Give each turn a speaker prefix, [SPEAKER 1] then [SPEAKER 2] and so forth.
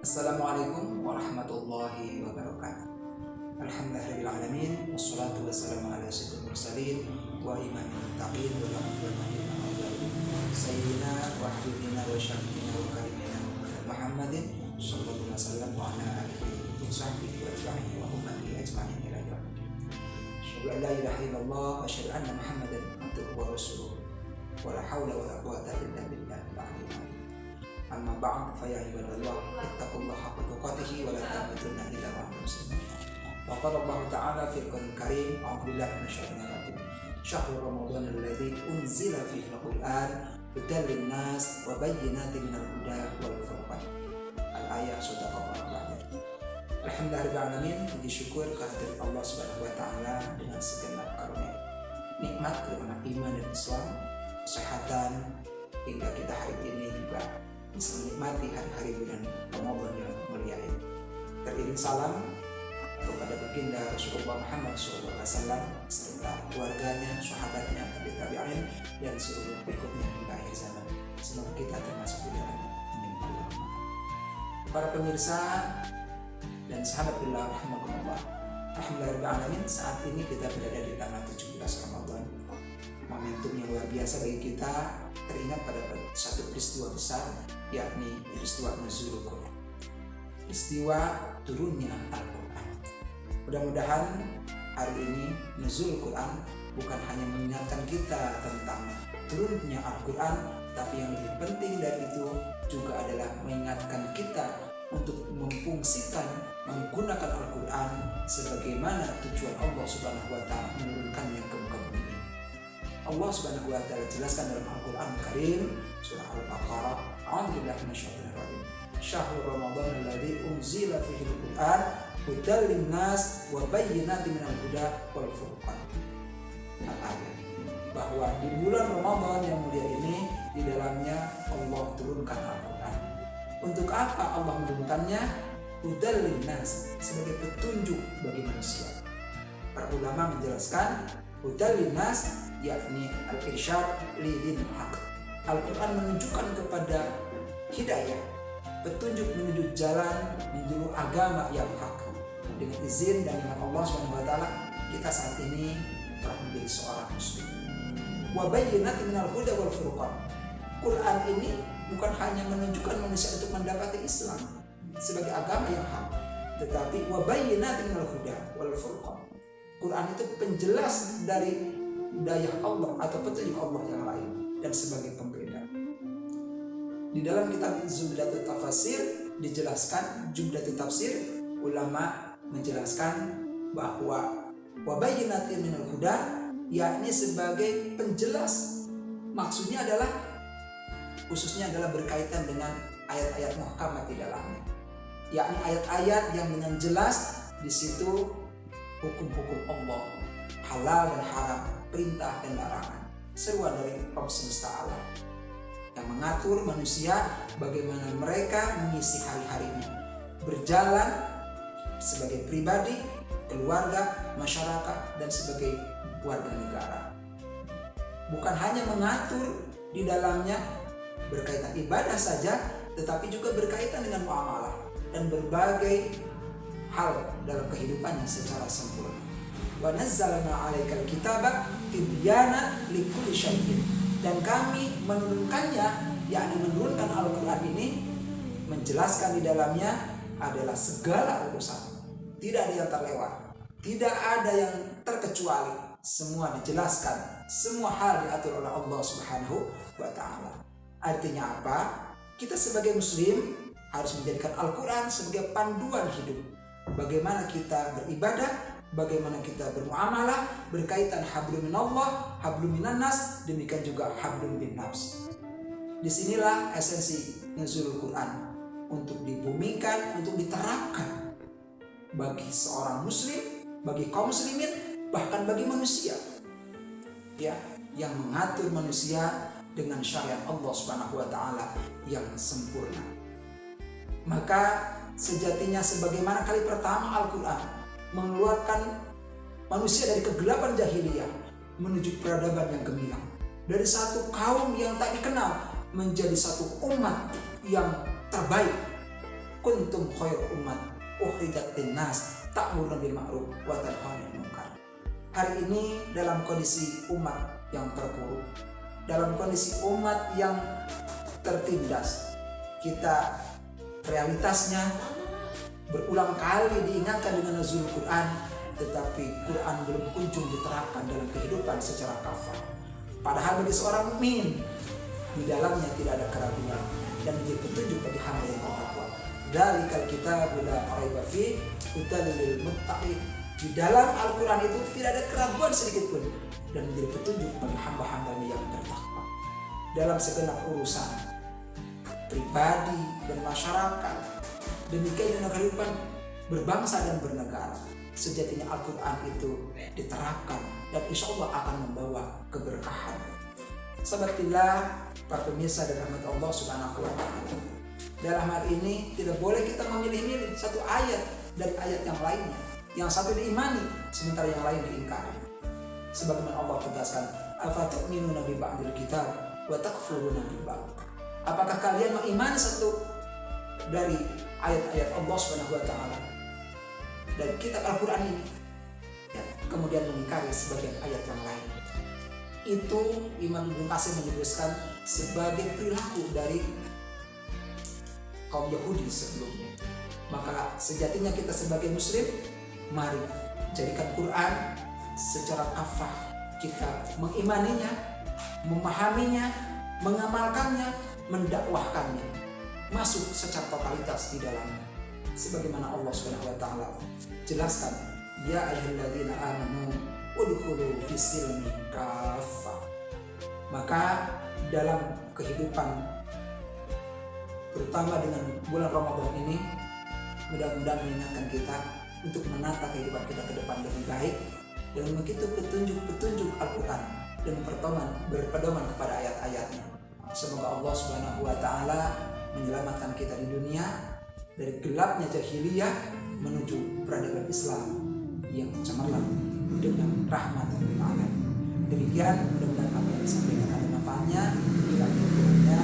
[SPEAKER 1] Assalamualaikum warahmatullahi wabarakatuh. Alhamdulillahirrahmanirrahim. Wassalatu wassalamu ala sayyidil mursalin wa imamil muttaqin wa rahmatil alamin. Sayyidina wa habibina wa syafiina wa karimina Muhammadin sallallahu alaihi wasallam wa ala alihi wa sahbihi wa atba'ihi wa ummatihi ajma'in ila yaumil din. Asyhadu an la ilaha illallah wa asyhadu anna Muhammadan abduhu wa rasuluh. Wa la haula wa la quwwata illa billahil aliyyil azim. Amma ba'd fa ya ibadallah ittaqullaha haqqa tuqatih wa la tamutunna illa wa antum muslimun. Wa qala Allah ta'ala fil Qur'anil Karim, a'udzu billahi minasyaitonir rajim. Syahrul Ramadan alladzi unzila fihi al-Qur'an hudan lin-nas wa bayyinatin minal huda wal furqan. Al-ayat sudah Allah. Alhamdulillahirabbil alamin, puji syukur kehadirat Allah Subhanahu wa taala dengan segenap karunia. Nikmat berupa iman dan Islam, kesehatan hingga kita hari ini juga bisa menikmati hari-hari bulan Ramadan yang mulia ini. Teriring salam kepada baginda Rasulullah Muhammad SAW serta keluarganya, sahabatnya, tabi'in dan seluruh berikutnya hingga akhir zaman. Semoga kita termasuk di dalam Allah. Para pemirsa dan sahabat billah rahimakumullah. Alhamdulillahirrahmanirrahim, saat ini kita berada di tanggal 17 Ramadan. Momentum yang luar biasa bagi kita, teringat pada satu peristiwa besar, yakni peristiwa nuzulul Quran, peristiwa turunnya Al-Quran. Mudah-mudahan hari ini nuzulul Quran bukan hanya mengingatkan kita tentang turunnya Al-Quran, tapi yang lebih penting dari itu juga adalah mengingatkan kita untuk memfungsikan, menggunakan Al-Quran sebagaimana tujuan Allah Subhanahu wa taala menurunkannya ke muka bumi. Allah Subhanahu wa taala jelaskan dalam Al-Qur'an Karim surah Al-Baqarah, a'udzu billahi minasyaitonir rajim. Syahrul Ramadan alladzi unzila fihi al-Qur'an hudan lin-nas wa bayyinatin minal huda wal furqan. Al-ayat, bahwa di bulan Ramadan yang mulia ini di dalamnya Allah turunkan Al-Qur'an. Untuk apa Allah menurunkannya? Hudan lin-nas, sebagai petunjuk bagi manusia. Para ulama menjelaskan hudan lin-nas yakni al-irsyad lidin haq. Al-Quran menunjukkan kepada hidayah, petunjuk menuju jalan, menuju agama yang hak. Dengan izin dan dengan Allah SWT, kita saat ini telah menjadi seorang muslim. Wa bayyinatin minal huda wal furqan. Quran ini bukan hanya menunjukkan manusia untuk mendapati Islam sebagai agama yang hak, tetapi wa bayyinatin minal huda wal furqan. Quran itu penjelas dari hidayah Allah atau petunjuk Allah yang lain dan sebagai pembeda. Di dalam kitab Zubdatut Tafsir dijelaskan, Zubdatut Tafsir, ulama menjelaskan bahwa wa bayyinatin minal huda yakni sebagai penjelas, maksudnya adalah khususnya adalah berkaitan dengan ayat-ayat muhkamat di dalamnya, yakni ayat-ayat yang dengan jelas di situ hukum-hukum Allah, halal dan haram, perintah dan larangan, seruan dari Rabb semesta alam yang mengatur manusia bagaimana mereka mengisi hari-harinya, berjalan sebagai pribadi, keluarga, masyarakat, dan sebagai warga negara. Bukan hanya mengatur di dalamnya berkaitan ibadah saja, tetapi juga berkaitan dengan muamalah dan berbagai hal dalam kehidupannya secara sempurna. Wa nazzalna 'alaikal kitaba tibyana likulli syai'in, dan kami menurunkannya, yakni menurunkan Al-Qur'an ini menjelaskan di dalamnya adalah segala urusan. Tidak ada yang terlewat, tidak ada yang terkecuali, semua dijelaskan, semua hal diatur oleh Allah Subhanahu wa taala. Artinya apa? Kita sebagai muslim harus menjadikan Al-Qur'an sebagai panduan hidup. Bagaimana kita beribadah, bagaimana kita bermuamalah, berkaitan hablum minallah, hablum minannas, demikian juga hablum bin nafs. Disinilah esensi nuzulul Quran, untuk dibumikan, untuk diterapkan bagi seorang muslim, bagi kaum muslimin, bahkan bagi manusia, ya, yang mengatur manusia dengan syariat Allah Subhanahu wa taala yang sempurna. Maka sejatinya sebagaimana kali pertama Al-Quran mengeluarkan manusia dari kegelapan jahiliyah menuju peradaban yang gemilang, dari satu kaum yang tak dikenal menjadi satu umat yang terbaik, kuntum khair ummat ukhrijat linnas ta'muruna bil ma'ruf wa tanhauna 'anil munkar. Hari ini dalam kondisi umat yang terpuruk, dalam kondisi umat yang tertindas, kita realitasnya berulang kali diingatkan dengan nuzul Quran, tetapi Quran belum kunjung diterapkan dalam kehidupan secara kafah. Padahal bagi seorang mukmin di dalamnya tidak ada keraguan dan menjadi petunjuk bagi hamba yang bertakwa. Dzalikal kitabul la raiba fihi hudan lil muttaqin. Di dalam Al-Quran itu tidak ada keraguan sedikit pun dan menjadi petunjuk bagi hamba-hambanya yang bertakwa. Dalam segenap urusan pribadi dan masyarakat, demikian dalam kehidupan berbangsa dan bernegara, sejatinya Al-Quran itu diterapkan dan insya Allah akan membawa keberkahan. Sahabatillah, para pemirsa dan rahmat Allah Subhanahu wa Ta'ala, dalam hal ini tidak boleh kita memilih-milih satu ayat dari ayat yang lainnya. Yang satu diimani, sementara yang lain diingkari. Sebagaimana Allah tegaskan, afatu'minuna bi ba'dil kitab wa takfuruna bi ba'd. Apakah kalian mengimani satu dari ayat-ayat Allah Subhanahu wa Ta'ala dari kitab Al-Quran ini, ya, kemudian mengingkari sebagian ayat yang lain? Itu Imam Ibnu Katsir menyebutkan sebagai perilaku dari kaum Yahudi sebelumnya. Maka sejatinya kita sebagai muslim, mari jadikan Quran secara kafah, kita mengimaninya, memahaminya, mengamalkannya, mendakwahkannya, masuk secara totalitas di dalamnya. Sebagaimana Allah Subhanahu wa Ta'ala jelaskan, ya ayyuhalladzina amanu udkhulu fis-silmi kafah. Maka dalam kehidupan terutama dengan bulan Ramadan ini, mudah-mudahan mengingatkan kita untuk menata kehidupan kita ke depan lebih baik dengan begitu petunjuk-petunjuk Al-Quran dan berpedoman kepada ayat-ayatnya. Semoga Allah Subhanahu wa Ta'ala menyelamatkan kita di dunia dari gelapnya jahiliyah menuju peradaban Islam yang cemerlang dengan rahmat dan alamin. Demikian, mudah-mudahan apa yang disampaikan ada manfaatnya. Bila kurangnya